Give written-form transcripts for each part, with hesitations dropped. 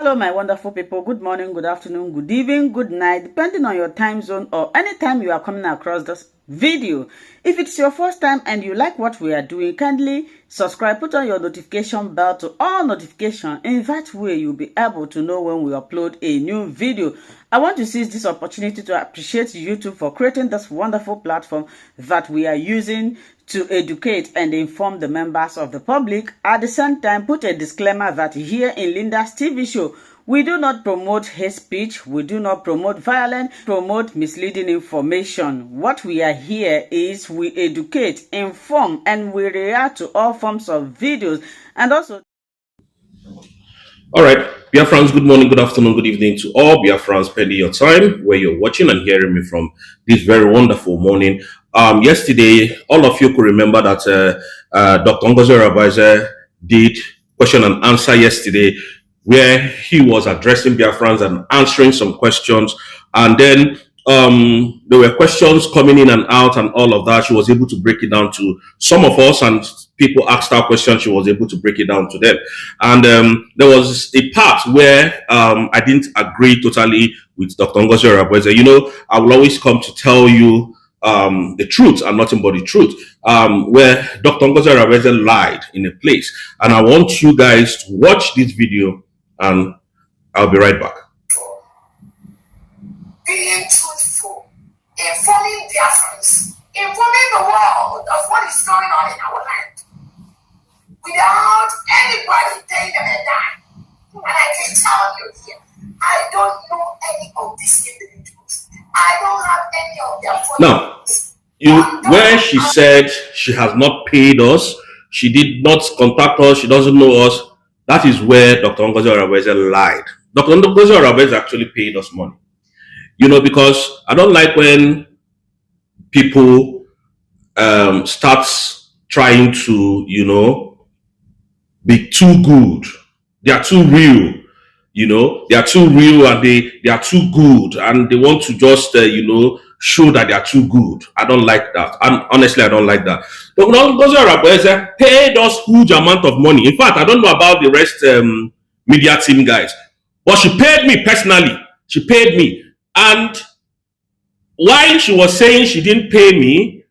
Hello, my wonderful people. Good morning, good afternoon, good evening, good night, depending on your time zone or anytime you are coming across this video. If it's your first time and you like what we are doing, kindly subscribe, put on your notification bell to all notifications. In that way, you'll be able to know when we upload a new video. I want to seize this opportunity to appreciate YouTube for creating this wonderful platform that we are using to educate and inform the members of the public. At the same time, put a disclaimer that here in Linda's TV show, we do not promote hate speech, we do not promote violence, promote misleading information. What we are here is we educate, inform, and we react to all forms of videos. And also, all right, Biafrans, good morning, good afternoon, good evening to all Biafrans spending your time where you're watching and hearing me from this very wonderful morning. Yesterday, all of you could remember that Dr. Ngozi Arabaze did question and answer yesterday, where he was addressing Biafrans and answering some questions. And then there were questions coming in and out and all of that. She was able to break it down to some of us, and people asked her questions. She was able to break it down to them. And there was a part where I didn't agree totally with Dr. Ngozi Arabaze. You know, I will always come to tell you the truth and nothing but the truth, where Dr. Ngozi Arabaze lied in a place. And I want you guys to watch this video, and I'll be right back. Being truthful, informing Biafrans, informing the world of what is going on in our land, without anybody paying them a dime. And I can tell you here, I don't know any of these individuals. I don't have any of their photos. Now, where she said she has not paid us, she did not contact us, she doesn't know us, that is where Dr. Ngozi Arabaze lied. Dr. Ngozi Arabaze actually paid us money. You know, because I don't like when people start trying to, you know, be too good. They are too real. You know, they are too real, and they are too good, and they want to just, you know, show that they are too good. I don't like that. And honestly, I don't like that. Dr. Ngozi Arabaze paid us huge amount of money. In fact, I don't know about the rest media team guys, but she paid me personally. She paid me. And while she was saying she didn't pay me,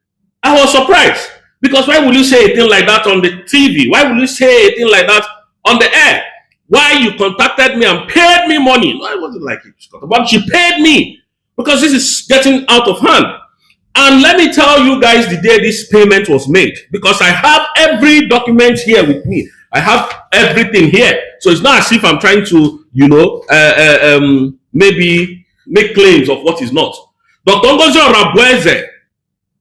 I was surprised. Because why would you say a thing like that on the TV? Why would you say a thing like that on the air? Why you contacted me and paid me money? No, I wasn't like it, but she paid me because this is getting out of hand. And let me tell you guys the day this payment was made, because I have every document here with me. I have everything here. So it's not as if I'm trying to, you know, maybe make claims of what is not. Dr. Ngozi Arabaze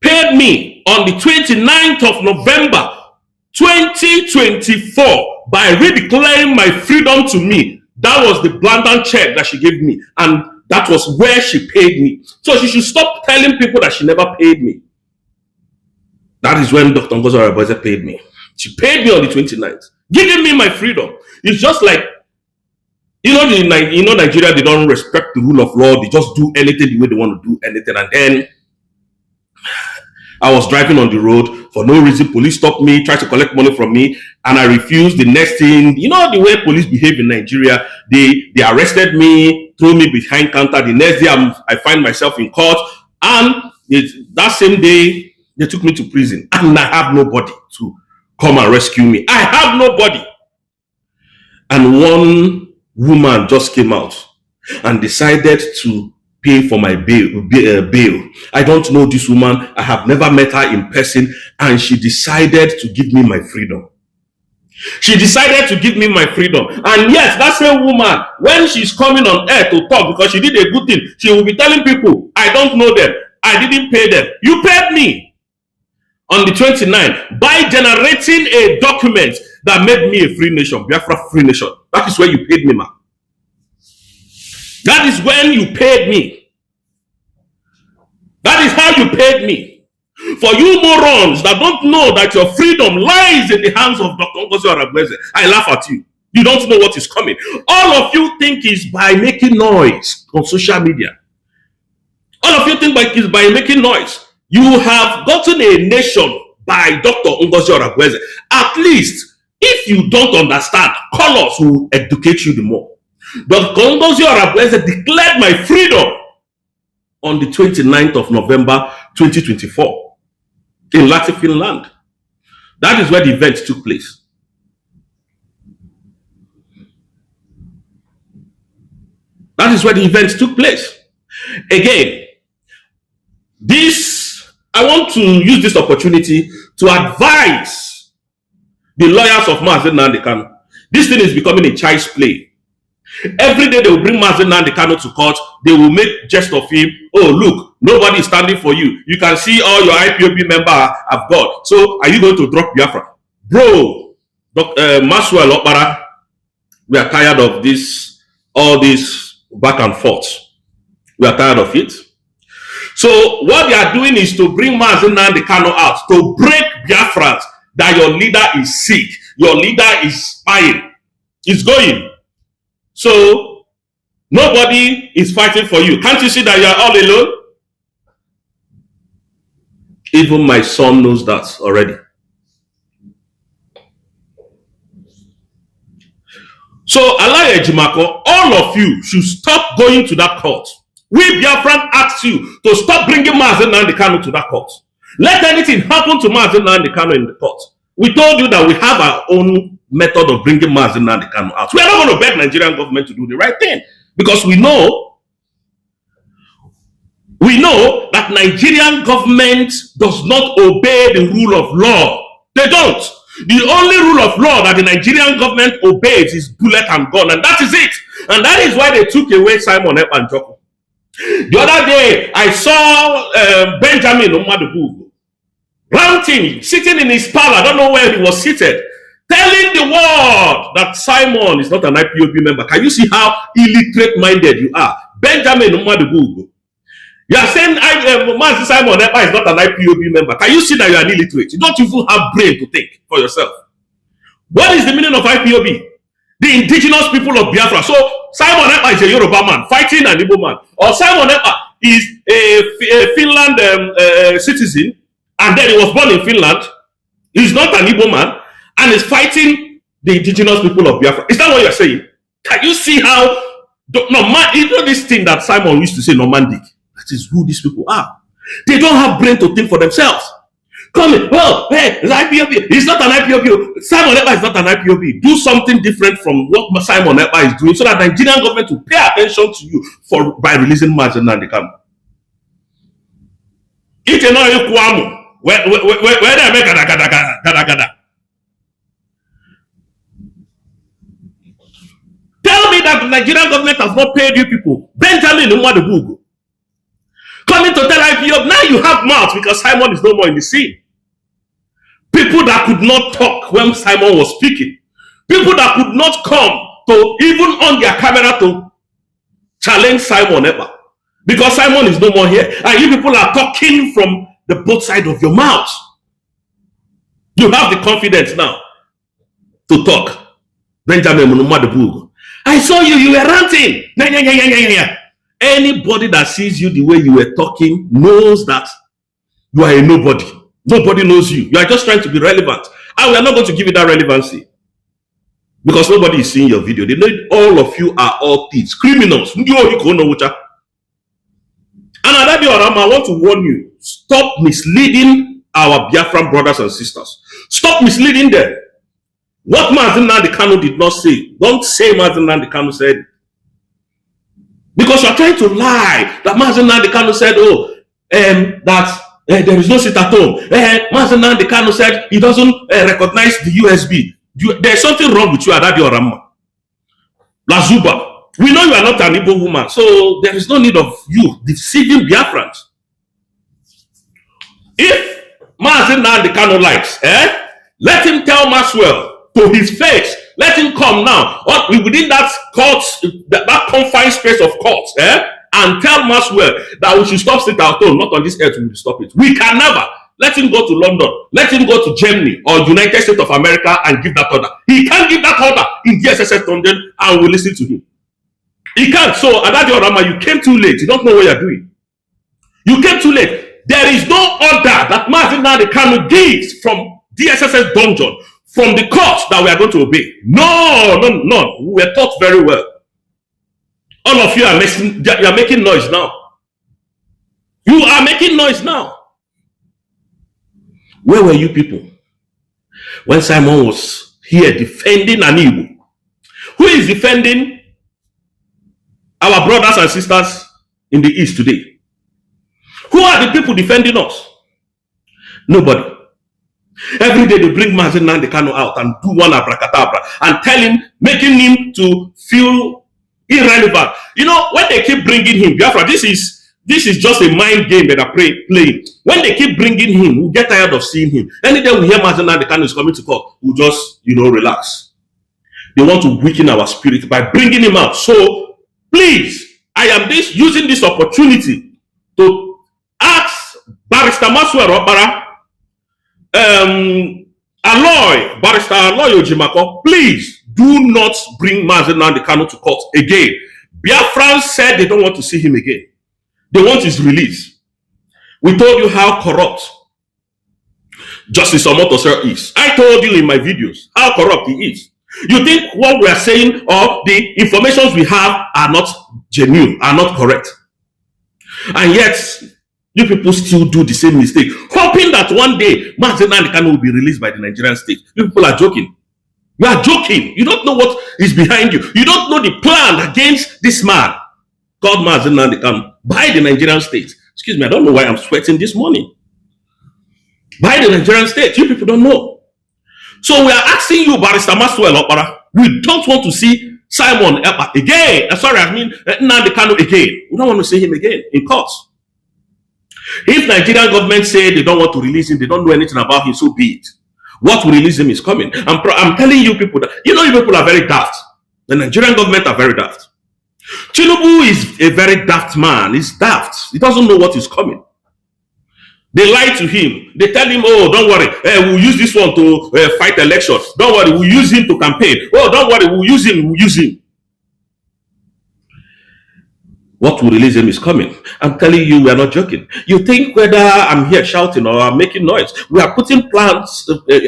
paid me on the 29th of November 2024 by redeclaring my freedom to me. That was the blatant check that she gave me, and that was where she paid me. So she should stop telling people that she never paid me. That is when Dr. Ngozi Arabaze paid me. She paid me on the 29th, giving me my freedom. It's just like, you know, Nigeria, they don't respect the rule of law. They just do anything the way they want to do anything. And then I was driving on the road for no reason. Police stopped me, tried to collect money from me, and I refused. The next thing, you know, the way police behave in Nigeria, they arrested me, threw me behind counter. The next day, I find myself in court, and that same day, they took me to prison, and I have nobody to come and rescue me. I have nobody. And one woman just came out and decided to pay for my bail. I don't know this woman. I have never met her in person, and she decided to give me my freedom. She decided to give me my freedom. And yes, that same woman, when she's coming on air to talk because she did a good thing, she will be telling people, I don't know them, I didn't pay them. You paid me on the 29th by generating a document that made me a free nation, Biafra free nation. That is where you paid me, man. That is when you paid me. That is how you paid me. For you morons that don't know that your freedom lies in the hands of Dr. Ngozi Arabaze, I laugh at you. You don't know what is coming. All of you think is by making noise on social media. All of you think is by making noise. You have gotten a nation by Dr. Ngozi Arabaze. At least, if you don't understand, call us, who will educate you the more. Dr. Ngozi Oraveze declared my freedom on the 29th of November 2024 in Lahti, Finland. That is where the event took place. That is where the event took place. Again, I want to use this opportunity to advise the lawyers of Mazi Nnamdi Kanu. This thing is becoming a child's play. Every day they will bring Mazi Nnamdi Kanu to court. They will make jest of him. Oh, look, nobody is standing for you. You can see all your IPOB members have got. So are you going to drop Biafra? Bro, Maxwell Okpara, we are tired of this, all this back and forth. We are tired of it. So what they are doing is to bring Mazi Nnamdi Kanu out, to break Biafrans that your leader is sick, your leader is spying, is going. So nobody is fighting for you. Can't you see that you are all alone? Even my son knows that already. So Alaya Ejimako, all of you should stop going to that court. We Biafran asked you to stop bringing Mazi Nnamdi Kanu to that court. Let anything happen to Mazi Nnamdi Kanu in the court. We told you that we have our own method of bringing Mazi Nnamdi Kanu out. We are not going to beg Nigerian government to do the right thing, because we know that Nigerian government does not obey the rule of law. They don't. The only rule of law that the Nigerian government obeys is bullet and gun, and that is it. And that is why they took away Simon Ekpa and Joko. The other day, I saw Benjamin Omadugu ranting, sitting in his parlor, I don't know where he was seated, telling the world that Simon is not an IPOB member. Can you see how illiterate-minded you are? Benjamin Omadugu. You are saying Simon Ekpa is not an IPOB member. Can you see that you are an illiterate? You don't even have brain to think for yourself. What is the meaning of IPOB? The indigenous people of Biafra. So Simon Ekpa is a Yoruba man fighting an Igbo man. Or Simon Ekpa is a Finland citizen, and then he was born in Finland. He's not an Igbo man, and is fighting the indigenous people of Biafra. Is that what you're saying? Can you see how... you know this thing that Simon used to say, Normandic? That is who these people are. They don't have brain to think for themselves. Come in, well, hey, it's IPOB. He's not an IPOB. Simon Ekpa is not an IPOB. Do something different from what Simon Ekpa is doing, so that the Nigerian government will pay attention to you by releasing Mazi Nnamdi Kanu. It's a no Kwamu. Where they make gada. Tell me that the Nigerian government has not paid you people. Benjamin Omadugu coming to tell IPOB, now you have mouth because Simon is no more in the scene. People that could not talk when Simon was speaking. People that could not come to even on their camera to challenge Simon Ekpa. Because Simon is no more here. And you people are talking from the both sides of your mouth. You have the confidence now to talk. Benjamin Omadugu. I saw you, you were ranting. Anybody that sees you the way you were talking knows that you are a nobody. Nobody knows you. You are just trying to be relevant. And we are not going to give you that relevancy. Because nobody is seeing your video. They know all of you are all thieves, criminals. And I want to warn you, stop misleading our Biafran brothers and sisters. Stop misleading them. What Mazi Nnamdi Kanu did not say, don't say Mazi Nnamdi Kanu said. Because you are trying to lie that Mazi Nnamdi Kanu said, that there is no sit at home. Mazi Nnamdi Kanu said he doesn't recognize the USB. There's something wrong with you, Adadi Orama. Lazuba. We know you are not an Igbo woman, so there is no need of you deceiving Biafrans. If Mazi Nnamdi Kanu likes, let him tell Maxwell to his face. Let him come now. Within that court, that confined space of courts, and tell Maxwell that we should stop state at home. Not on this earth we will stop it. We can never. Let him go to London. Let him go to Germany or United States of America and give that order. He can't give that order in DSSS London, and we'll listen to him. He can't. So, Adadi Orama, you came too late. You don't know what you're doing. You came too late. There is no order that Mazi Nnamdi Kanu gives from DSSS dungeon, from the court, that we are going to obey. No. We were taught very well. All of you are making noise now. You are making noise now. Where were you people when Simon was here defending Anibu? Who is defending our brothers and sisters in the East today? Who are the people defending us? Nobody. Every day they bring Mazi Nnamdi Kanu out and do one abracadabra and tell him, making him to feel irrelevant. You know, when they keep bringing him, Biafra, this is just a mind game that are playing. When they keep bringing him, we get tired of seeing him. Any day we hear Mazi Nnamdi Kanu is coming to court, we'll just, relax. They want to weaken our spirit by bringing him out. So, please, I am using this opportunity to ask Barrister Maxwell Opara, Barrister Aloy Ojimako, please do not bring Mazi Nnamdi Kanu to court again. Biafrans said they don't want to see him again. They want his release. We told you how corrupt Justice Omotosero is. I told you in my videos how corrupt he is. You think what we are saying or the informations we have are not genuine, are not correct. And yet, you people still do the same mistake, hoping that one day Mazi Nnamdi Kanu will be released by the Nigerian state. You people are joking. You are joking. You don't know what is behind you. You don't know the plan against this man called Mazi Nnamdi Kanu by the Nigerian state. Excuse me, I don't know why I'm sweating this morning. By the Nigerian state. You people don't know. So we are asking you, Barrister Maxwell Opara, we don't want to see Simon Ekpa again. Nnamdi Kanu again. We don't want to see him again in court. If Nigerian government say they don't want to release him, they don't know anything about him, so be it. What will release him is coming. I'm telling you people that, you people are very daft. The Nigerian government are very daft. Tinubu is a very daft man. He's daft. He doesn't know what is coming. They lie to him. They tell him, oh, don't worry. We'll use this one to fight elections. Don't worry. We'll use him to campaign. Oh, don't worry. We'll use him. We'll use him. What will release him is coming. I'm telling you, we are not joking. You think whether I'm here shouting or I'm making noise, we are putting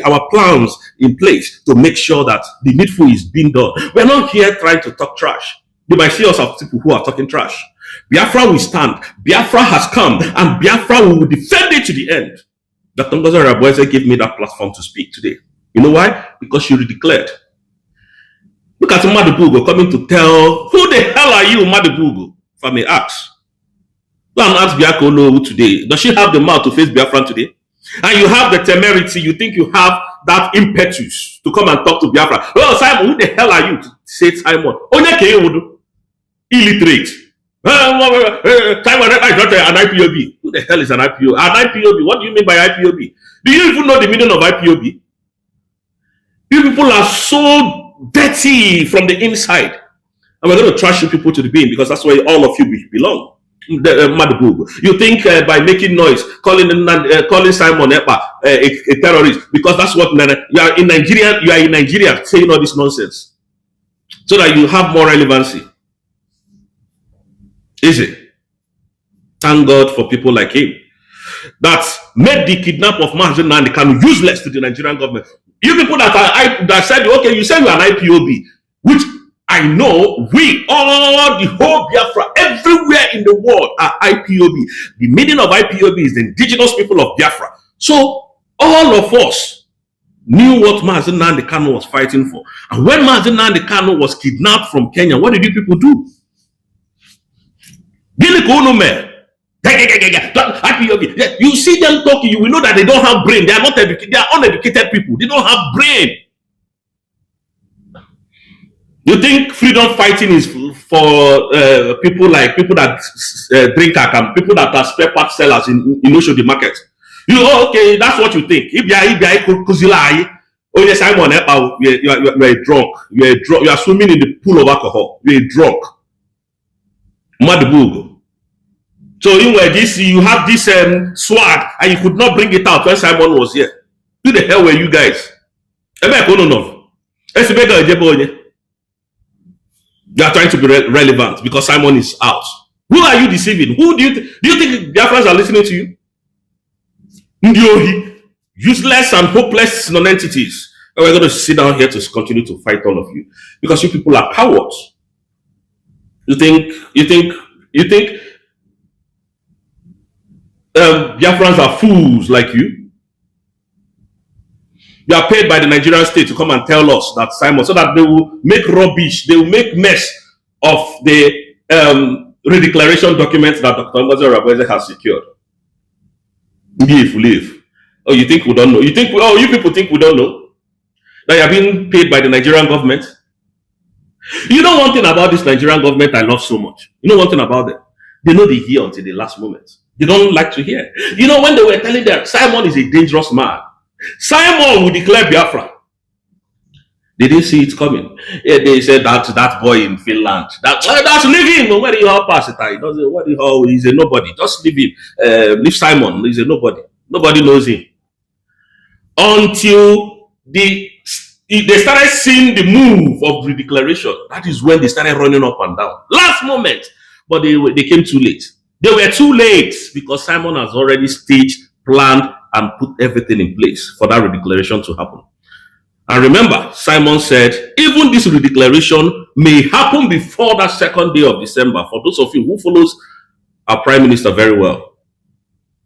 our plans in place to make sure that the needful is being done. We're not here trying to talk trash. You might see us as people who are talking trash. Biafra will stand. Biafra has come, and Biafra will defend it to the end. Dr. Ngozi Arabweze gave me that platform to speak today. You know why? Because she declared. Look at Madibugo coming to tell, who the hell are you, Madibugo? If I may ask. Go and ask Biako Olowu today. Does she have the mouth to face Biafran today? And you have the temerity, you think you have that impetus to come and talk to Biafra. Oh, Simon, who the hell are you to say Simon? Illiterate. Simon is not an IPOB. Who the hell is an IPOB? An IPOB, what do you mean by IPOB? Do you even know the meaning of IPOB? You people are so dirty from the inside. And we're going to trash you people to the bin because that's where all of you belong. You think by making noise, calling Simon Ekpa a terrorist, because that's what you are in Nigeria. You are in Nigeria saying all this nonsense, so that you have more relevancy. Is it? Thank God for people like him that made the kidnap of Mazi Nnamdi Kanu useless to the Nigerian government. You people that said, okay, you say you are an IPOB, which I know all the whole Biafra, everywhere in the world are IPOB. The meaning of IPOB is the indigenous people of Biafra. So all of us knew what Mazi Nnamdi Kanu was fighting for. And when Mazi Nnamdi Kanu was kidnapped from Kenya, what did you people do? You see them talking, you will know that they don't have brain. They are not educated. They are uneducated people. They don't have brain. You think freedom fighting is for people that drink alcohol, people that are spare part sellers in the market? Okay, that's what you think. If oh yes, Simon Ekpa, you are a drunk. You are swimming in the pool of alcohol. You are a drunk. Madibugo. So you have this swag, and you could not bring it out when Simon was here. Who the hell were you guys? You are trying to be relevant because Simon is out. Who are you deceiving? Who do you think Biafrans are listening to you? Ndiohi, useless and hopeless non-entities. And we're going to sit down here to continue to fight all of you because you people are cowards. You think Biafrans are fools like you? You are paid by the Nigerian state to come and tell us that Simon, so that they will make rubbish, they will make mess of the redeclaration documents that Dr. Ngozi Oraveze has secured. If we leave. Oh, you think we don't know? You people think we don't know that you are being paid by the Nigerian government? You know one thing about this Nigerian government I love so much. You know one thing about them? They know they hear until the last moment. They don't like to hear. You know, when they were telling them Simon is a dangerous man, Simon will declare Biafra. They didn't see it coming. Yeah, they said that boy in Finland. That's leave him. Where do you pass it? He doesn't. What he's a nobody. Just leave him. Leave Simon. He's a nobody. Nobody knows him. Until they started seeing the move of the declaration. That is when they started running up and down. Last moment. But they came too late. They were too late because Simon has already staged, planned, and put everything in place for that redeclaration to happen. And remember, Simon said, even this redeclaration may happen before that second day of December. For those of you who follows our Prime Minister very well,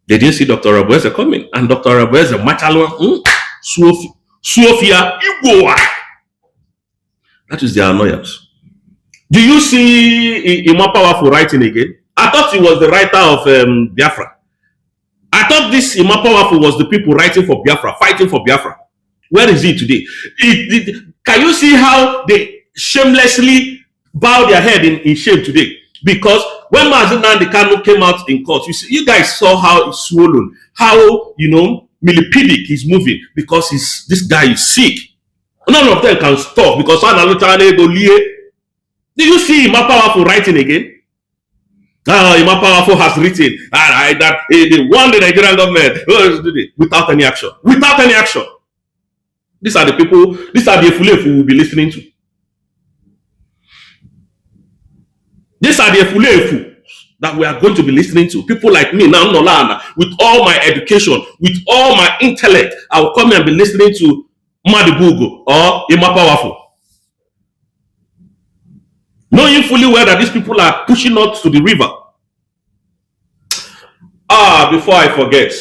they didn't see Dr. Oraveze coming. And Dr. Oraveze, Sofia, Igboa. That is their annoyance. Do you see Imapawafu writing again? I thought he was the writer of Biafra. I thought this Imapawafu was the people writing for Biafra, fighting for Biafra. Where is he today? Can you see how they shamelessly bow their head in shame today? Because when Mazi Nnamdi Kanu came out in court, you guys saw how he's swollen, how, millipedic he's moving, because this guy is sick. None of them can stop because do you see Imapawafu writing again? Imapawafu has written that they won the Nigerian government without any action. Without any action. These are the people, these are the Efulefu we will be listening to. These are the Efulefu that we are going to be listening to. People like me, now Nolana, with all my education, with all my intellect, I will come and be listening to Madibugo or Imapawafu. Knowing fully well that these people are pushing us to the river. Before I forget,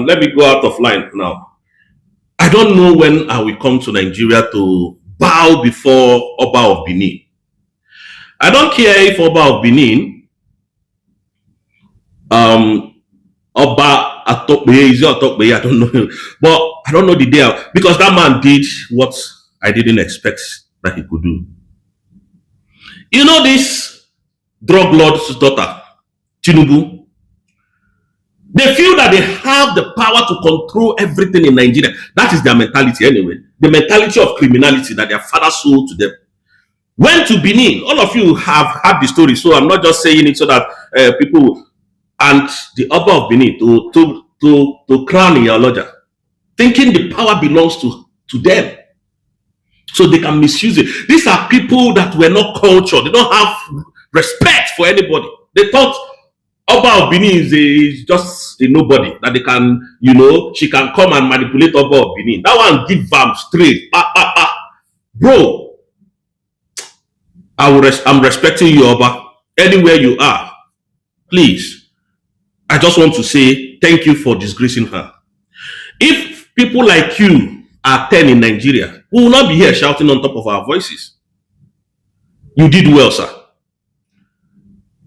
let me go out of line now. I don't know when I will come to Nigeria to bow before Oba of Benin. I don't care if Oba of Benin, Oba Atokbe, is it Atokbe? I don't know. But I don't know the day, because that man did what I didn't expect that he could do. You know this drug lord's daughter, Tinubu? They feel that they have the power to control everything in Nigeria. That is their mentality anyway. The mentality of criminality that their father sold to them. Went to Benin. All of you have heard the story, so I'm not just saying it so that people and the Oba of Benin to crown in your lodger, thinking the power belongs to them, so they can misuse it. These are people that were not cultured. They don't have respect for anybody. They thought Oba of Benin is just a nobody, that they can, she can come and manipulate Oba of Benin. That one give them straight. Bro, I'm respecting you, Oba. Anywhere you are, please. I just want to say thank you for disgracing her. If people like you are 10 in Nigeria, we will not be here shouting on top of our voices. You did well, sir.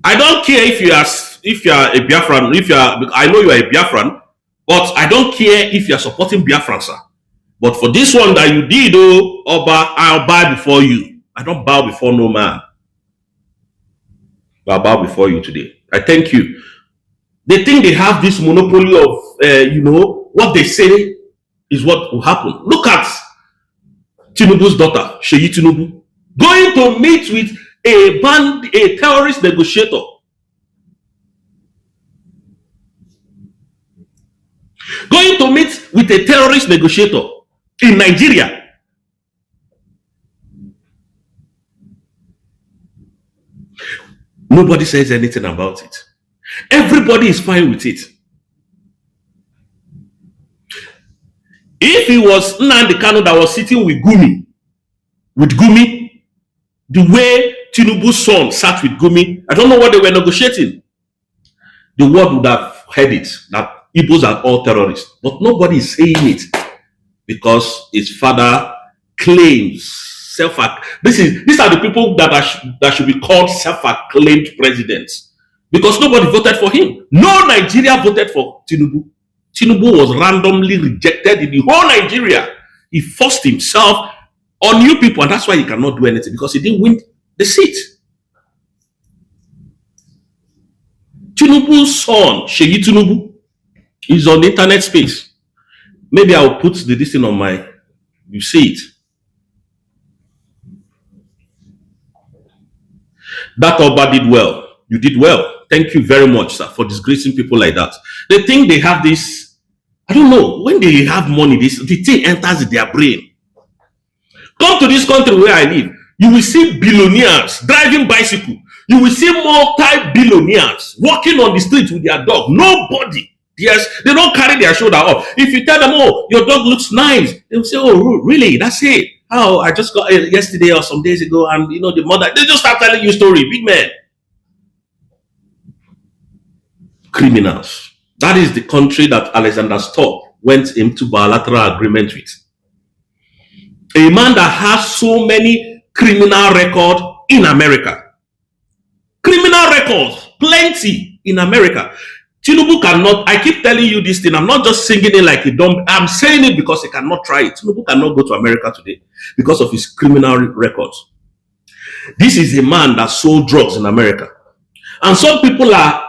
I don't care if you are a Biafran, I know you are a Biafran, but I don't care if you are supporting Biafran, sir. But for this one that you did, Oba, I'll bow before you. I don't bow before no man. I'll bow before you today. I thank you. They think they have this monopoly of, what they say is what will happen. Look at Tinubu's daughter, Sheyi Tinubu, going to meet with a terrorist negotiator. Going to meet with a terrorist negotiator in Nigeria. Nobody says anything about it. Everybody is fine with it. If it was Nnamdi Kanu that was sitting with Gumi, the way Tinubu's son sat with Gumi, I don't know what they were negotiating. The world would have heard it, that Igbos are all terrorists. But nobody is saying it because his father claims these are the people that should be called self-acclaimed presidents, because nobody voted for him. No Nigeria voted for Tinubu. Tinubu was randomly rejected in the whole Nigeria. He forced himself on new people, and that's why he cannot do anything, because he didn't win the seat. Tinubu's son, Sheyi Tinubu, is on the internet space. Maybe I'll put this thing on my, you see it. That Oba did well. You did well. Thank you very much, sir, for disgracing people like that. They think they have this, I don't know, when they have money, the thing enters their brain. Come to this country where I live, you will see billionaires driving bicycle. You will see multi-billionaires walking on the street with their dog. Nobody. Yes, they don't carry their shoulder up. If you tell them, oh, your dog looks nice, they'll say, oh, really? That's it. Oh, I just got it yesterday or some days ago, and you know, the mother, they just start telling you a story. Big man. Criminals. That is the country that Alexander Stubb went into bilateral agreement with. A man that has so many criminal records in America. Criminal records, plenty in America. Tinubu cannot, I keep telling you this thing, I'm not just singing it like a dumb, I'm saying it because he cannot try it. Tinubu cannot go to America today because of his criminal records. This is a man that sold drugs in America. And some people are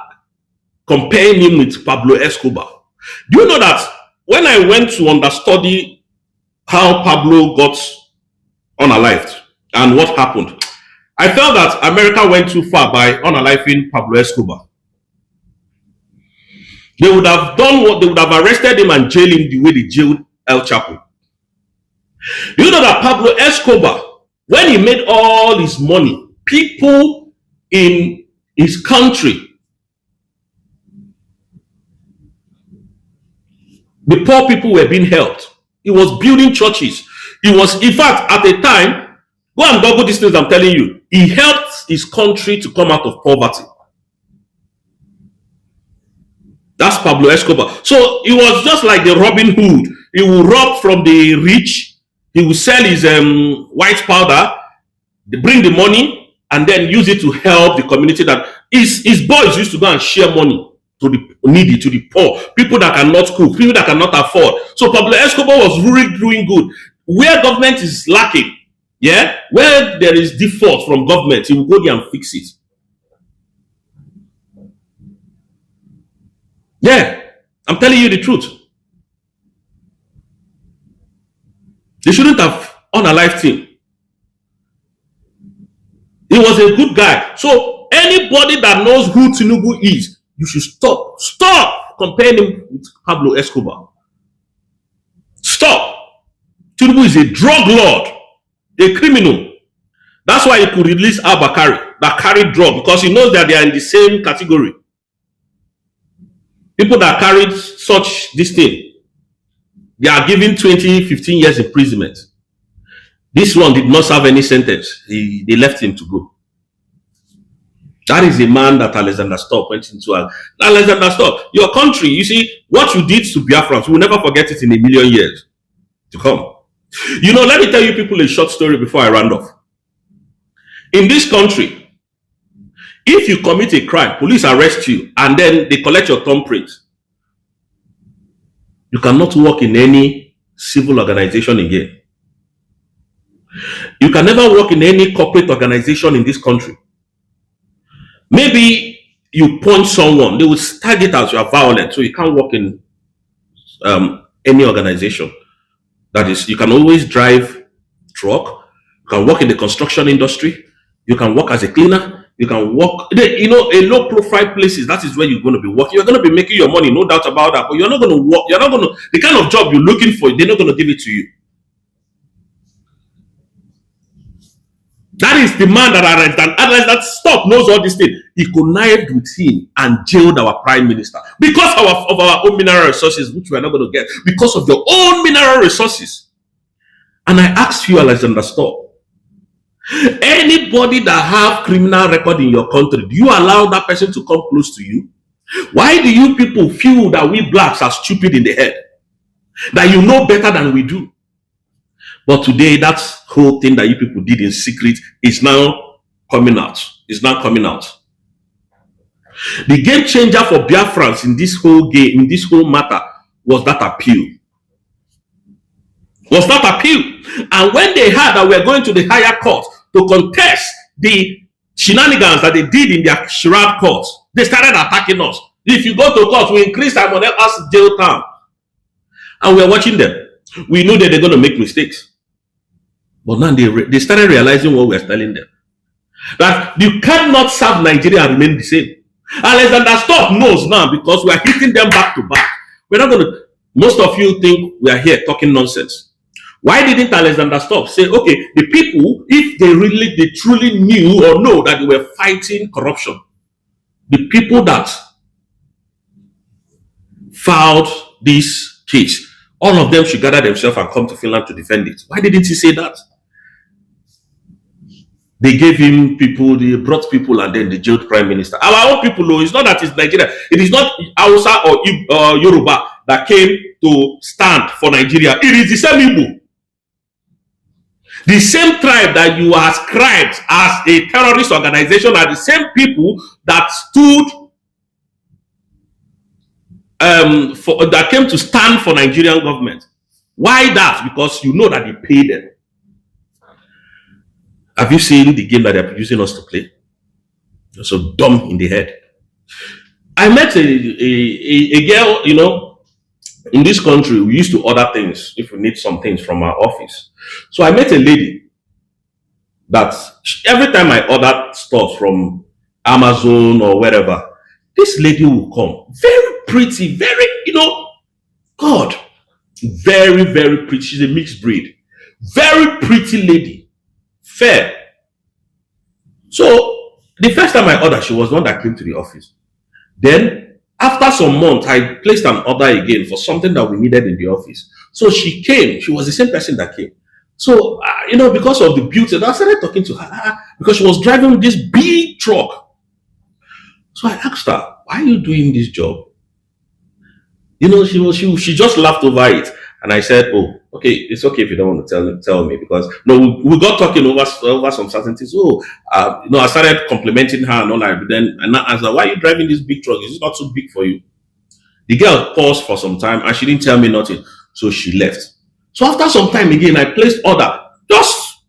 comparing him with Pablo Escobar. Do you know that when I went to understudy how Pablo got unalived and what happened, I felt that America went too far by unaliving Pablo Escobar. They would have done what they would have arrested him and jailed him the way they jailed El Chapo. You know that Pablo Escobar, when he made all his money, people in his country, the poor people were being helped. He was building churches. He was, in fact, at a time, go and Google these things I'm telling you, he helped his country to come out of poverty. That's Pablo Escobar. So it was just like the Robin Hood. He will rob from the rich. He will sell his white powder. They bring the money and then use it to help the community. That his boys used to go and share money to the needy, to the poor, people that cannot cook, people that cannot afford. So Pablo Escobar was really doing good. Where government is lacking, yeah, where there is default from government, he will go there and fix it. Yeah, I'm telling you the truth. They shouldn't have unalived him. He was a good guy. So anybody that knows who Tinubu is, you should stop comparing him with Pablo Escobar. Stop. Tinubu is a drug lord, a criminal. That's why he could release Al-Bakari that carried drug, because he knows that they are in the same category. People that carried such this thing, they are given 20, 15 years imprisonment. This one did not serve any sentence. They left him to go. That is a man that Alexander Stubb went into. Alexander Stubb, your country, you see, what you did to Biafra, we will never forget it in a million years to come. You know, let me tell you people a short story before I round off. In this country, if you commit a crime, police arrest you, and then they collect your thumbprint, you cannot work in any civil organization again. You can never work in any corporate organization in this country. Maybe you punch someone, they will tag it as you are violent, so you can't work in any organization. That is, you can always drive truck, you can work in the construction industry, you can work as a cleaner, you can work, you know, a low profile places, that is where you're going to be working. You're going to be making your money, no doubt about that, but you're not going to work, you're not going to, the kind of job you're looking for, they're not going to give it to you. That is the man that that Stubb knows all these things. He connived with him and jailed our prime minister because of our own mineral resources, which we are not going to get, because of your own mineral resources. And I asked you, Alexander Stubb, Anybody that have criminal record in your country, do you allow that person to come close to you? Why do you people feel that we blacks are stupid in the head? That you know better than we do? But today, that whole thing that you people did in secret is now coming out. It's now coming out. The game changer for Biafrans in this whole game, in this whole matter, was that appeal. And when they heard that we are going to the higher court to contest the shenanigans that they did in their charade courts, they started attacking us. If you go to court, we increase our money as jail time. And we are watching them. We know that they're going to make mistakes. But now they started realizing what we are telling them. That you cannot serve Nigeria and remain the same. Alexander Stop knows now, because we are hitting them back to back. We're not going to, most of you think we are here talking nonsense. Why didn't Alexander Stop say, okay, the people, if they truly knew or know that they were fighting corruption, the people that filed this case, all of them should gather themselves and come to Finland to defend it. Why didn't he say that? They gave him people, they brought people, and then they jailed prime minister. Our own people, though, it's not that it's Nigeria. It is not Hausa or Yoruba that came to stand for Nigeria. It is the same Igbo. The same tribe that you ascribed as a terrorist organization are the same people that stood that came to stand for Nigerian government. Why that? Because you know that they pay them. Have you seen the game that they're producing us to play? They're so dumb in the head. I met a girl, you know, in this country. We used to order things if we need some things from our office. So I met a lady that every time I order stuff from Amazon or wherever, this lady will come. Very pretty, very, you know, God, very, very pretty. She's a mixed breed. Very pretty lady. Fair. So the first time I ordered, she was the one that came to the office. Then after some months, I placed an order again for something that we needed in the office. So she came. She was the same person that came. So, you know, because of the beauty, I started talking to her because she was driving this big truck. So I asked her, why are you doing this job? You know, she just laughed over it. And I said, oh, okay, it's okay if you don't want to tell me, because we got talking over some certain things. Oh, you know, I started complimenting her and all that. But then I asked her, why are you driving this big truck? Is it not too big for you? The girl paused for some time and she didn't tell me nothing. So she left. So after some time again, I placed order. Just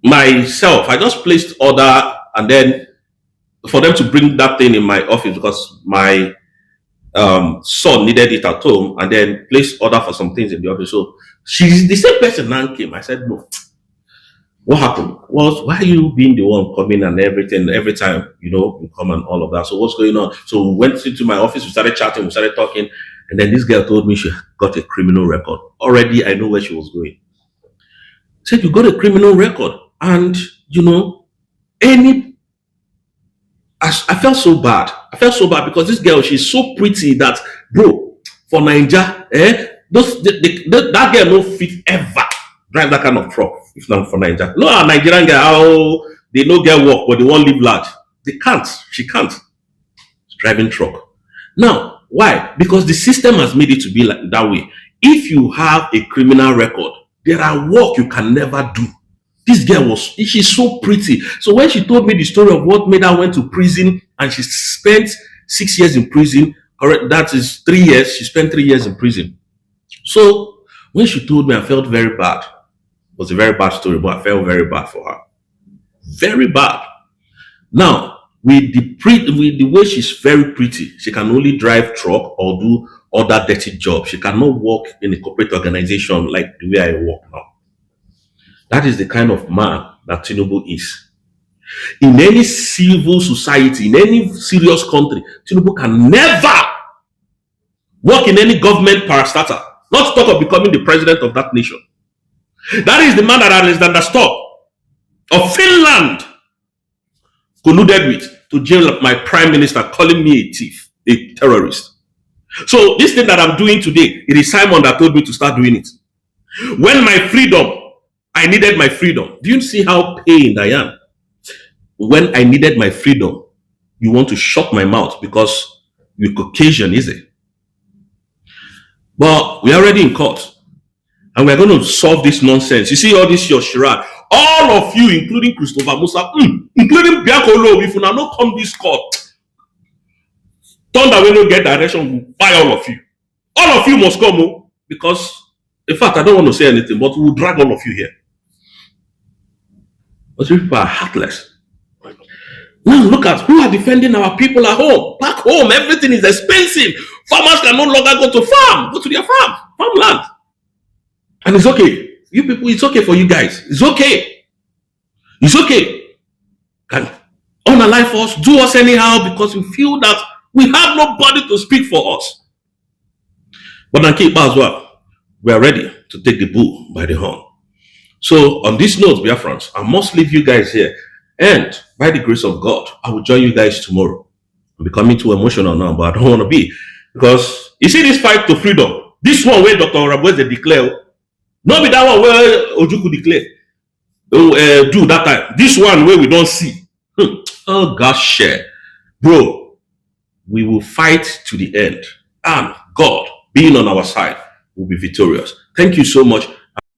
myself. I just placed order, and then for them to bring that thing in my office because my son needed it at home, and then placed order for some things in the office. So she's the same person now came. I said, no. What happened? Was why are you being the one coming and everything every time, you know, you come and all of that? So what's going on? So we went into my office, we started chatting, we started talking, and then this girl told me she got a criminal record. Already I know where she was going. Said, you got a criminal record, and you know, I felt so bad. I felt so bad because this girl, she's so pretty that, bro, for Nigeria, that girl no fit ever drive that kind of truck if not for Nigeria. No, a Nigerian girl, they no get work, but they won't live large. They can't. She can't. She's driving truck. Now, why? Because the system has made it to be like that way. If you have a criminal record, there are work you can never do. This girl she's so pretty. So when she told me the story of what made her went to prison, and she spent 6 years in prison, correct, that is 3 years, she spent 3 years in prison. So when she told me, I felt very bad. It was a very bad story, but I felt very bad for her. Very bad. Now, with the way she's very pretty, she can only drive truck or do other dirty jobs. She cannot work in a corporate organization like the way I work now. That is the kind of man that Tinubu is. In any civil society, in any serious country, Tinubu can never work in any government parastatal, not to talk of becoming the president of that nation. That is the man that Alexander Stop of Finland colluded with to jail my prime minister, calling me a thief, a terrorist. So this thing that I'm doing today, it is Simon that told me to start doing it. When my freedom I needed my freedom. Do you see how pained I am? When I needed my freedom, you want to shut my mouth because you're Caucasian, is it? But we're already in court. And we're going to solve this nonsense. You see all this your charade. All of you, including Christopher Musa, including Biakolo, if you now not come this court, thunder will not get direction, will buy all of you. All of you must come, because, in fact, I don't want to say anything, but we'll drag all of you here. But you people are heartless. Now look at who are defending our people at home. Back home, everything is expensive. Farmers can no longer go to farm, go to their farmland. And it's okay. You people, it's okay for you guys. It's okay. It's okay. Can unalive us, do us anyhow, because we feel that we have nobody to speak for us. But on Ekpa as well, we are ready to take the bull by the horn. So on this note, Biafrans, I must leave you guys here. And by the grace of God, I will join you guys tomorrow. I'm becoming too emotional now, but I don't want to be. Because you see this fight to freedom, this one where Dr. Rabweze declare, not be that one where Ojuku declare, do that time. This one where we don't see. Oh gosh, share. Bro, we will fight to the end. And God, being on our side, will be victorious. Thank you so much.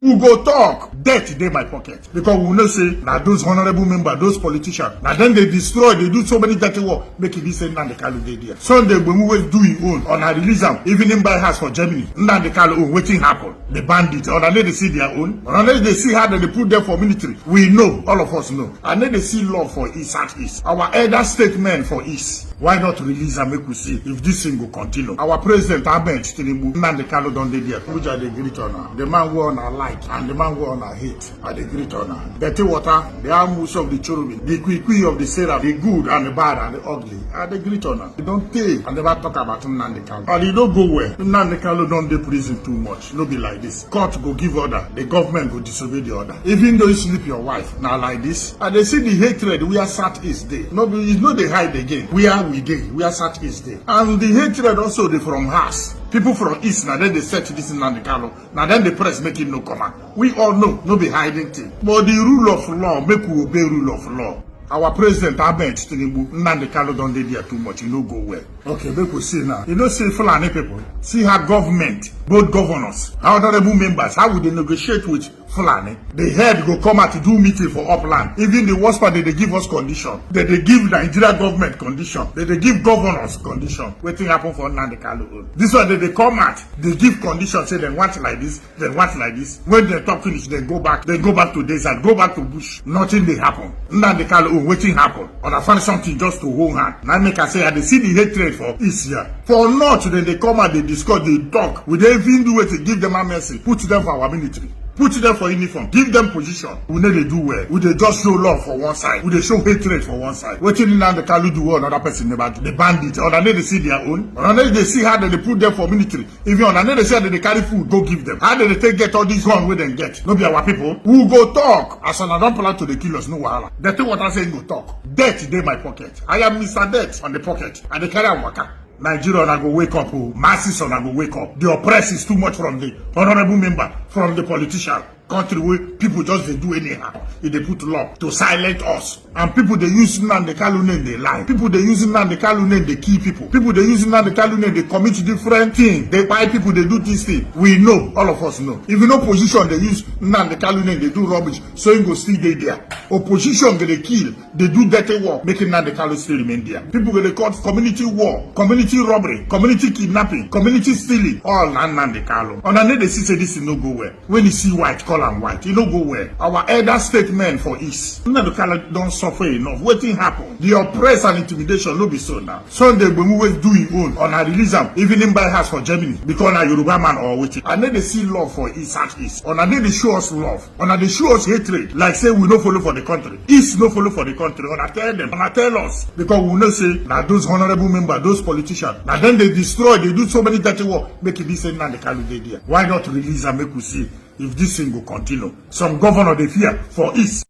We go talk debt in my pocket, because we will not say now those honorable members, those politicians, now then they destroy, they do so many dirty work, make it say Nnamdi Kanu dey there. Sunday when we will do it own on our release them, even in buy house for Germany, Nnamdi Kanu own, waiting happen. The bandits, or then they see their own, or then they see how they put them for military. We know, all of us know, and then they see law for East and East. Our elder statement for East. Why not release and make we see if this thing will continue? Our president, Tinubu, Nnamdi Kanu don't dey there. Which are the great honor? The man who on our light and the man who on our hate are the great honor. Dirty water, the ambush of the cherubim, the quick of the seraph, the good and the bad and the ugly are the great honor. You don't take and never talk about Nnamdi Kanu. And you don't go where Nnamdi Kanu don't dey prison too much. No be like this. Court go give order, the government go disobey the order. Even though you sleep your wife, now like this, and they see the hatred we are Southeast day. No, you know they hide again. We are Southeast day. And the hatred also they from us. People from East, now then they set this in Nnamdi Kanu. Now then the press make him no comment. We all know, no be hiding thing. But the rule of law, make we obey rule of law. Our president, Tinubu, Nnamdi Kanu don't dey there too much, you know go well. Okay, make we see now. You know, see Fulani people, see how government, both governors, how honorable members, how would they negotiate with Fulani? The head go come out to do meeting for upland. Even the worst part, they give us condition. They give Nigeria government condition. They give governors condition. Waiting happen for Nnamdi Kanu. This one, they come out, they give condition, say they want like this, they want like this. When they talk finish, they go back to desert, go back to bush. Nothing they happen. Nnamdi Kanu, waiting happen. Or I find something just to hold hand. Now make I say, I see the hatred for East here. For North, then they come out, they discuss, they talk. We don't even do it to give them a mercy. Put them for our military. Put them for uniform. Give them position. We know they do well. We they just show love for one side. We they show hatred for one side. Waiting in the Kanu do what another person never do. The bandits. Or they see their own. Or they see how they put them for military. Even on they say that they carry food, go give them. How they take get all these guns where they get? No be our people. Who go talk? As an don't plan to the killers, no wahala. They think what I say go talk. Debt in my pocket. I am Mr. Debt on the pocket. And they carry a waka. Nigeria na go wake up, masses na go wake up. The oppress is too much from the honorable member, from the politician. Country where people just they do anyhow. If they put law to silence us. And people they use Nnamdi Kanu name they lie. People they use Nnamdi Kanu name they kill people. People they use Nnamdi Kanu name they commit different things. They buy people, they do this thing. We know, all of us know. If you know position, they use Nnamdi Kanu name, they do rubbish. So you go still there. Opposition they kill, they do dirty work, making Nnamdi Kanu still remain there. People they call community war, community robbery, community kidnapping, community stealing, all Nnamdi Kanu. And then they see this is no go well. When you see white, color and white, you know go well. Our elder statement for East. Nnamdi Kanu don't suffer enough. Waiting happen. The oppress and intimidation no be so now. Sunday when we will do it own on our release them, even in buy house for Germany, because a Yoruba man or waiting. And then they see love for East and East. And then they show us love. And then they show us hatred. Like say we no follow for the country. East no follow for the country. And I tell them, and I tell us. Because we know say now those honorable members, those politicians, now then they destroy, they do so many dirty work, make it be saying Nnamdi Kanu dey there. Why not release and make we see if this thing will continue? Some governor they fear for East.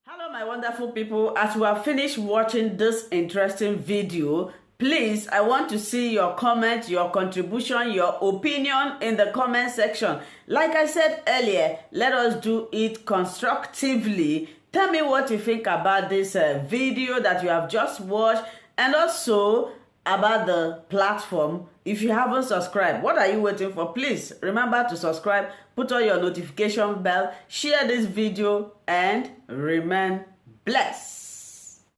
Hello my wonderful people, as we have finished watching this interesting video, Please, I want to see your comment, your contribution, your opinion in the comment section. Like I said earlier, let us do it constructively. Tell me what you think about this video that you have just watched, and also about the platform. If you haven't subscribed, what are you waiting for? Please remember to subscribe, put on your notification bell, share this video, and remain blessed.